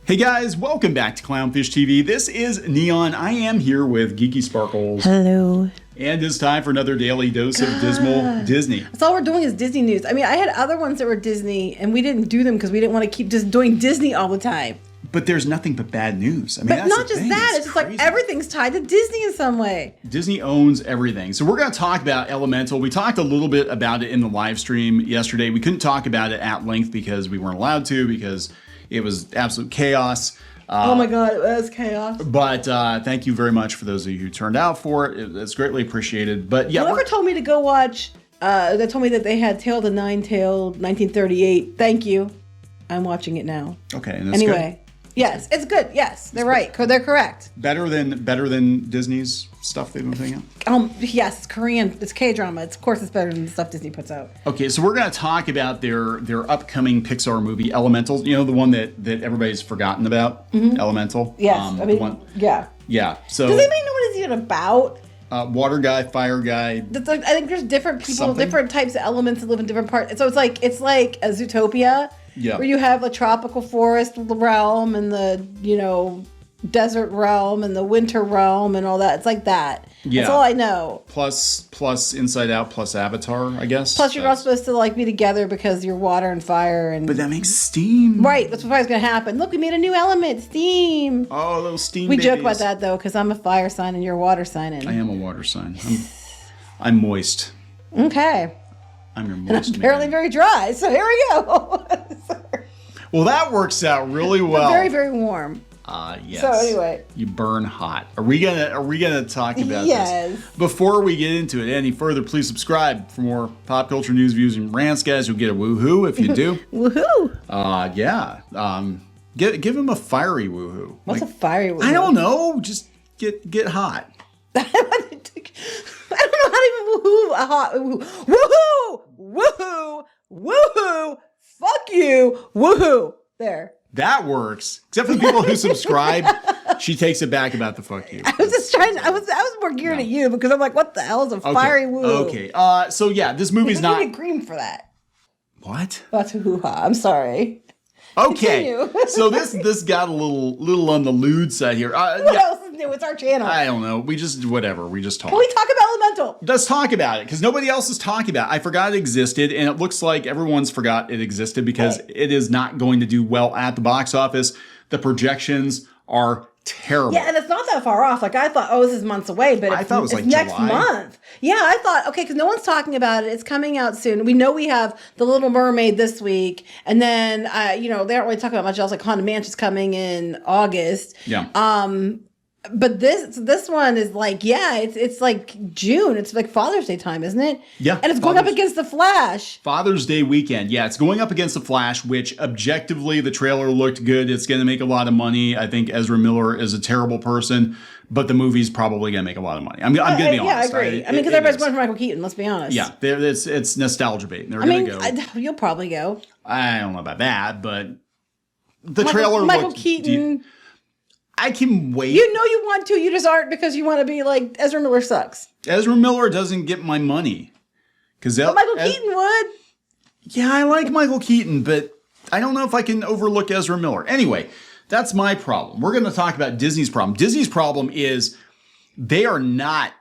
Hey guys, welcome back to Clownfish TV. This is Neon. I am here with Geeky Sparkles. Hello. And it's time for another daily dose of dismal Disney. That's all we're doing is Disney news. I mean, I had other ones that were Disney, and we didn't do them because we didn't want to keep just doing Disney all the time. But there's nothing but bad news. I mean, but that's not the just thing. that. It's just like everything's tied to Disney in some way. Disney owns everything. So we're going to talk about Elemental. We talked a little bit about it in the live stream yesterday. We couldn't talk about it at length because we weren't allowed to, because it was absolute chaos. Oh my God, it was chaos. But thank you very much for those of you who turned out for it. It's greatly appreciated. But yeah, whoever told me to go watch, they told me that they had Tale of the Nine-Tailed 1938. Thank you. I'm watching it now. Okay. And that's anyway. Good. Yes, it's good. Yes, they're right. They're correct. Better than Disney's stuff they've been putting out? Yes, it's Korean. It's K-drama. Of course, it's better than the stuff Disney puts out. Okay, so we're going to talk about their upcoming Pixar movie, Elemental. You know, the one that everybody's forgotten about? Mm-hmm. Elemental? Yes, I mean, yeah. Yeah, so... Does anybody know what it's even about? Water guy, fire guy. I think there's different people, different types of elements that live in different parts. So it's like a Zootopia, where you have the tropical forest realm and the desert realm and the winter realm and all that. It's like that. Yeah. That's all I know. Plus Inside Out plus Avatar, I guess. Plus you're not supposed to be together because you're water and fire and. But that makes steam. Right. That's what's going to happen. Look, we made a new element, steam. Oh, little steam. We babies. joke about that though, because I'm a fire sign and you're a water sign. And... I am a water sign. I'm moist. Okay. I'm your moist. And I'm apparently very dry, so here we go. Well, that works out really well. Very, very warm. Yes. So anyway, you burn hot. Are we gonna talk about this? Before we get into it any further, please subscribe for more pop culture news, views, and rants, guys. You'll get a woohoo if you do. Woohoo! Yeah. Give him a fiery woohoo. What's a fiery woohoo? I don't know. Just get hot. I don't know how to even woohoo a hot woohoo. Woohoo! Woohoo! Fuck you! Woohoo! There. That works. Except for the people who subscribe, she takes it back about the fuck you. I was just trying. I was more geared at you because I'm like, what the hell is a fiery woo? Okay. So yeah, this movie's not. You need a cream for that. What? That's a hoo-ha. I'm sorry. Okay. So this got a little on the lewd side here. What else is new? It's our channel. I don't know. We just talk. Can we talk about Elemental? Let's talk about it because nobody else is talking about it. I forgot it existed, and it looks like everyone's forgot it existed because it is not going to do well at the box office. The projections are terrible. Yeah, and it's not that far off. Like I thought, this is months away, but I thought it was like next July. month. Yeah, I thought, okay, because no one's talking about it. It's coming out soon. We know we have The Little Mermaid this week, and then they aren't really talking about much else. Like Haunted Mansion's coming in August. Yeah. But this one is like, it's like June. It's like Father's Day time, isn't it? Yeah. And it's going up against The Flash. Father's Day weekend. Yeah, it's going up against The Flash, which objectively the trailer looked good. It's going to make a lot of money. I think Ezra Miller is a terrible person, but the movie's probably going to make a lot of money. I'm going to be honest. Yeah, I agree. Because everybody's going for Michael Keaton, let's be honest. Yeah, it's nostalgia bait. They're going to go. You'll probably go. I don't know about that, but the trailer Michael looked... Keaton... I can wait. You know you want to. You just aren't because you want to be like, Ezra Miller sucks. Ezra Miller doesn't get my money. But Michael Keaton would. Yeah, I like Michael Keaton, but I don't know if I can overlook Ezra Miller. Anyway, that's my problem. We're going to talk about Disney's problem. Disney's problem is they are not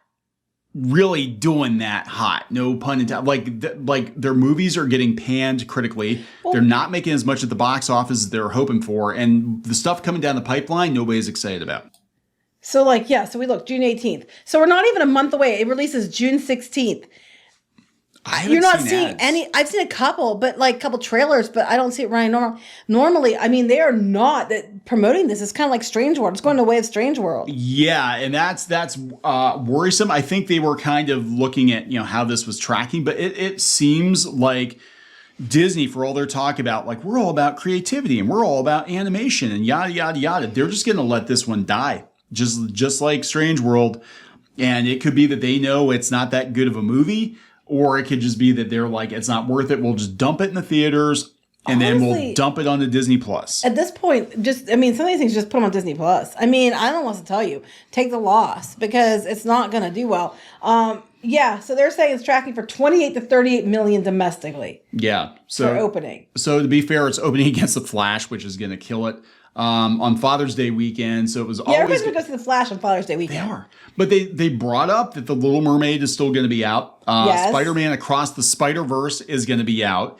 really doing that hot. No pun intended. Like their movies are getting panned critically. They're not making as much at the box office as they're hoping for. And the stuff coming down the pipeline, nobody's excited about. So so we look June 18th. So we're not even a month away. It releases June 16th. You're not seeing any. I've seen a couple, but like a couple trailers, but I don't see it running normally. I mean, they are not promoting this. It's kind of like Strange World. It's going the way of Strange World. Yeah, and that's worrisome. I think they were kind of looking at how this was tracking, but it seems like Disney, for all their talk about like we're all about creativity and we're all about animation and yada yada yada, they're just going to let this one die, just like Strange World. And it could be that they know it's not that good of a movie. Or it could just be that they're like, it's not worth it. We'll just dump it in the theaters and then we'll dump it onto Disney Plus. At this point, some of these things just put them on Disney Plus. I mean, I don't know what to tell you. Take the loss because it's not going to do well. So they're saying it's tracking for 28 to 38 million domestically. Yeah. So for opening. So to be fair, it's opening against The Flash, which is going to kill it. on Father's Day weekend. So it was always... everybody's going to go see The Flash on Father's Day weekend. They are. But they brought up that The Little Mermaid is still going to be out. Yes. Spider-Man Across the Spider-Verse is going to be out.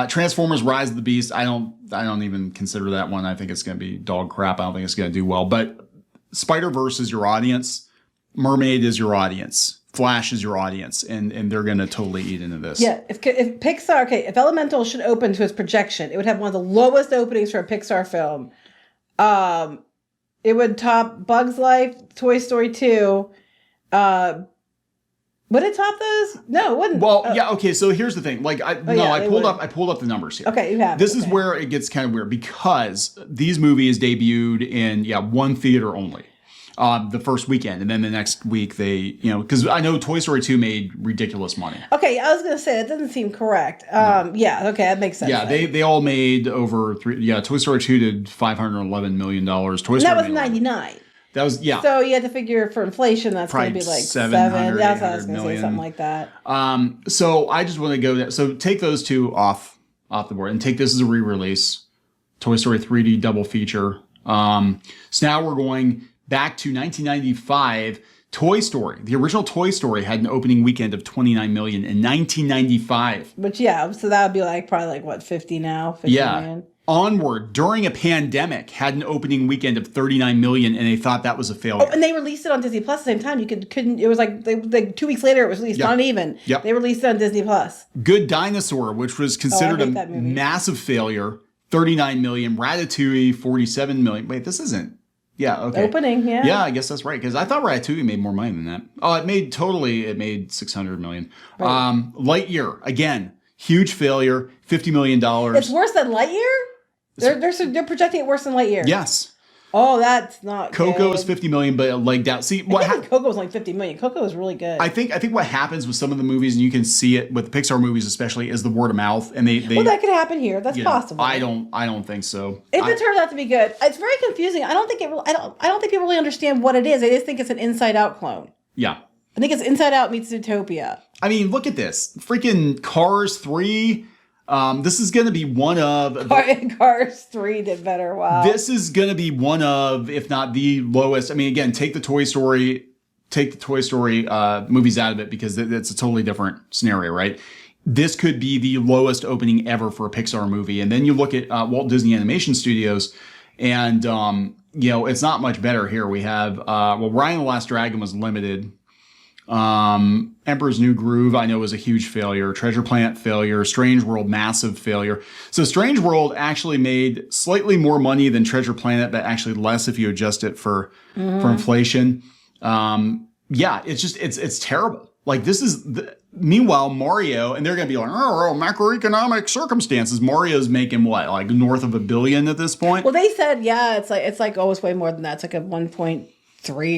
Transformers Rise of the Beast, I don't even consider that one. I think it's going to be dog crap. I don't think it's going to do well. But Spider-Verse is your audience. Mermaid is your audience. Flash is your audience. And they're going to totally eat into this. Yeah. If Pixar, if Elemental should open to its projection, it would have one of the lowest openings for a Pixar film. It would top Bug's Life, Toy Story 2. Would it top those? No, it wouldn't. Well, yeah, okay. So here's the thing. Like, I pulled up the numbers here. Okay, you have. This is where it gets kind of weird because these movies debuted in one theater only, the first weekend, and then the next week they, because I know Toy Story 2 made ridiculous money. Okay, I was gonna say that doesn't seem correct. Yeah, okay, that makes sense. Yeah, they all made over Toy Story 2 did $511 million. Toy Story that was 99. That was, So you had to figure for inflation, that's going to be like 7. That's what I was going to say, something like that. So I just want to go there. So take those two off the board and take this as a re-release. Toy Story 3D double feature. So now we're going back to 1995. Toy Story, the original Toy Story, had an opening weekend of 29 million in 1995. Which, so that would be probably what, 50 now? 50 million? Onward, during a pandemic, had an opening weekend of 39 million, and they thought that was a failure. Oh, and they released it on Disney Plus at the same time. You couldn't. It was like 2 weeks later. It was released. Not even. Yep. They released it on Disney Plus. Good Dinosaur, which was considered a massive failure, 39 million. Ratatouille, 47 million. Wait, this isn't. Yeah. Okay. Opening. Yeah. Yeah, I guess that's right because I thought Ratatouille made more money than that. Oh, it made 600 million. Right. Lightyear, again, huge failure, $50 million. It's worse than Lightyear. They're projecting it worse than Lightyear. Yes. Oh, that's not Coco good. is 50 million, but it legged out. See, Coco was like 50 million. Coco was really good. I think what happens with some of the movies, and you can see it with the Pixar movies especially, is the word of mouth. And they that could happen here. That's possible. I don't think so. If it turns out to be good, it's very confusing. I don't think people really understand what it is. I just think it's an Inside Out clone. Yeah. I think it's Inside Out meets Zootopia. I mean, look at this. Freaking Cars 3. This is going to be one of... Cars 3 did better. Wow. This is going to be one of, if not the lowest... I mean, again, take the Toy Story movies out of it because it's a totally different scenario, right? This could be the lowest opening ever for a Pixar movie. And then you look at Walt Disney Animation Studios and, it's not much better here. We have, Raya and the Last Dragon was limited. Emperor's New Groove, I know, was a huge failure. Treasure Planet, failure. Strange World, massive failure. So Strange World actually made slightly more money than Treasure Planet, but actually less if you adjust it for inflation. It's terrible. Like this is meanwhile Mario, and they're going to be like, macroeconomic circumstances. Mario's making what, like north of $1 billion at this point? Well, they said, it's like always way more than that. It's like a 1.3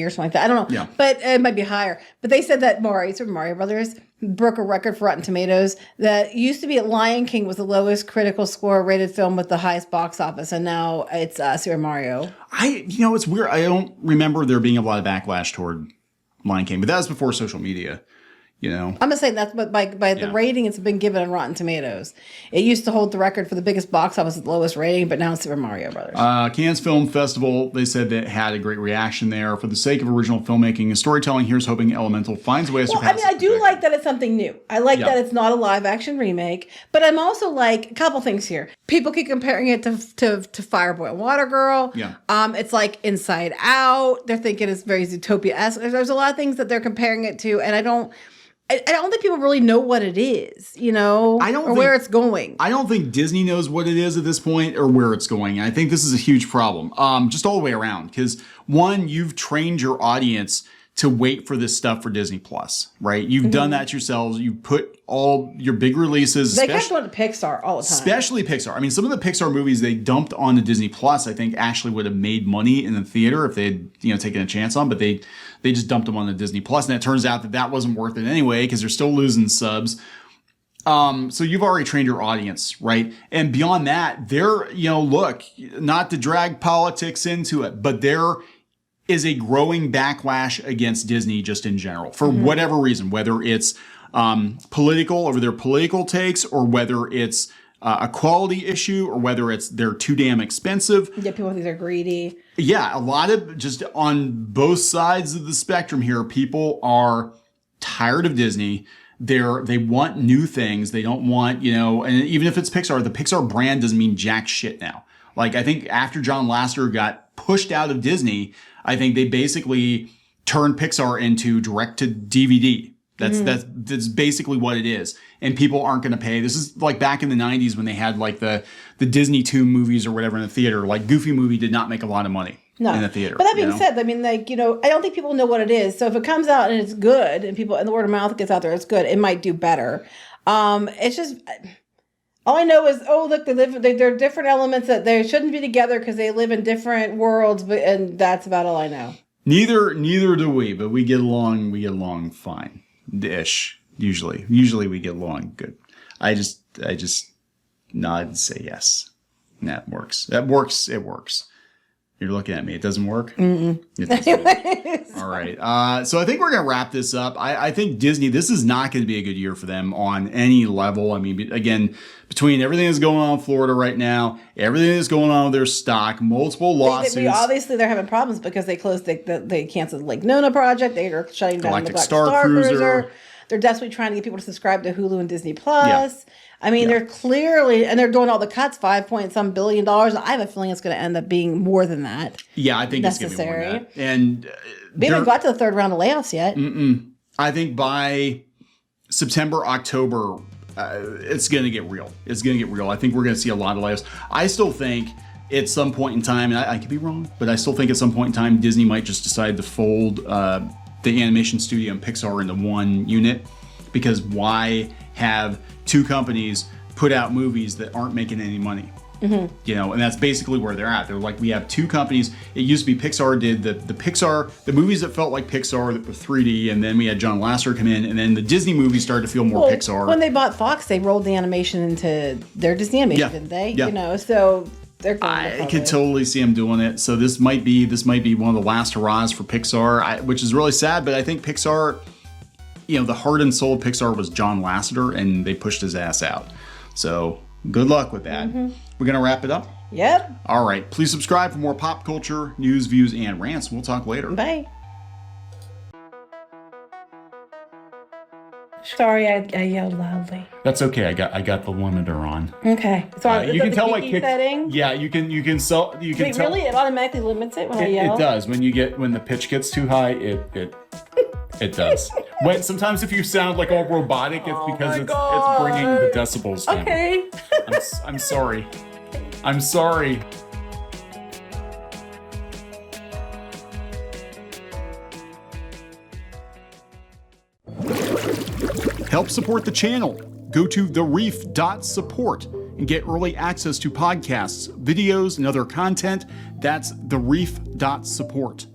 or something like that. I don't know. Yeah. But it might be higher. But they said that Mario Brothers broke a record for Rotten Tomatoes. That used to be at Lion King was the lowest critical score rated film with the highest box office. And now it's Super Mario. It's weird. I don't remember there being a lot of backlash toward Lion King, but that was before social media. I'm just saying that's by the rating it's been given on Rotten Tomatoes. It used to hold the record for the biggest box office at the lowest rating, but now it's Super Mario Brothers. Cannes Film Festival, they said that it had a great reaction there. For the sake of original filmmaking and storytelling, here's hoping Elemental finds a way to surpass. I do like that it's something new. I like that it's not a live action remake, but I'm also like a couple things here. People keep comparing it to Fireboy and Water Girl. Yeah. It's like Inside Out. They're thinking it's very Zootopia-esque. There's a lot of things that they're comparing it to, and I don't think people really know what it is, where it's going. I don't think Disney knows what it is at this point or where it's going. I think this is a huge problem, just all the way around. Because one, you've trained your audience to wait for this stuff for Disney Plus, right? You've done that yourselves. You put all your big releases. They kept going to Pixar all the time. Especially Pixar. I mean, some of the Pixar movies they dumped onto Disney Plus, I think actually would have made money in the theater if they had, taken a chance on, but they just dumped them on the Disney Plus, and it turns out that wasn't worth it anyway because they're still losing subs. So you've already trained your audience, right? And beyond that, look, not to drag politics into it, but there is a growing backlash against Disney just in general for whatever reason, whether it's political over their political takes or whether it's a quality issue or whether it's they're too damn expensive. Yeah, people think they're greedy. Yeah, a lot of just on both sides of the spectrum here, people are tired of Disney. They want new things. They don't want, and even if it's Pixar, the Pixar brand doesn't mean jack shit now. Like, I think after John Lasseter got pushed out of Disney, I think they basically turned Pixar into direct to DVD. That's basically what it is. And people aren't going to pay. This is like back in the 90s when they had like the Disney Toon movies or whatever in the theater. Like Goofy movie did not make a lot of money in the theater. But that being said, I mean, like, I don't think people know what it is. So if it comes out and it's good and the word of mouth gets out there, it's good. It might do better. It's just, all I know is, look, they're different elements that they shouldn't be together because they live in different worlds. And that's about all I know. Neither do we, but we get along fine. Ish. Usually we get along good. I just nod and say yes. And that works. It works. You're looking at me. It doesn't work? Mm-mm. It doesn't work. All right. So I think we're going to wrap this up. I think Disney, this is not going to be a good year for them on any level. I mean, again, between everything that's going on in Florida right now, everything that's going on with their stock, multiple lawsuits. Obviously, they're having problems because they closed, they canceled the Lake Nona project. They are shutting down Galactic the Black Star Cruiser. They're desperately trying to get people to subscribe to Hulu and Disney Plus. Yeah. I mean, they're clearly, and they're doing all the cuts, $5 billion. I have a feeling it's going to end up being more than that. Yeah, I think it's going to be more than that. And we haven't got to the third round of layoffs yet. I think by September, October, it's going to get real. It's going to get real. I think we're going to see a lot of layoffs. I still think at some point in time, and I could be wrong, but I still think at some point in time, Disney might just decide to fold the animation studio and Pixar into one unit, because why have two companies put out movies that aren't making any money? Mm-hmm. And that's basically where they're at. They're like, we have two companies. It used to be Pixar did the movies that felt like Pixar that were 3D, and then we had John Lasseter come in, and then the Disney movies started to feel more Pixar. When they bought Fox, they rolled the animation into their Disney animation, didn't they? Yeah. So they're going I could totally see them doing it. So this might be one of the last hurrahs for Pixar, which is really sad. But I think Pixar, the heart and soul of Pixar was John Lasseter, and they pushed his ass out. So good luck with that. Mm-hmm. We're going to wrap it up? Yep. All right. Please subscribe for more pop culture, news, views, and rants. We'll talk later. Bye. Sorry, I yelled loudly. That's okay. I got the limiter on. Okay. So you can tell my kick setting. Yeah, you can tell. Really? It automatically limits it when I yell? It does. When the pitch gets too high, it does. Sometimes if you sound like all robotic, it's because it's bringing the decibels down. Okay. I'm sorry. I'm sorry. Help support the channel. Go to thereef.support and get early access to podcasts, videos, and other content. That's thereef.support.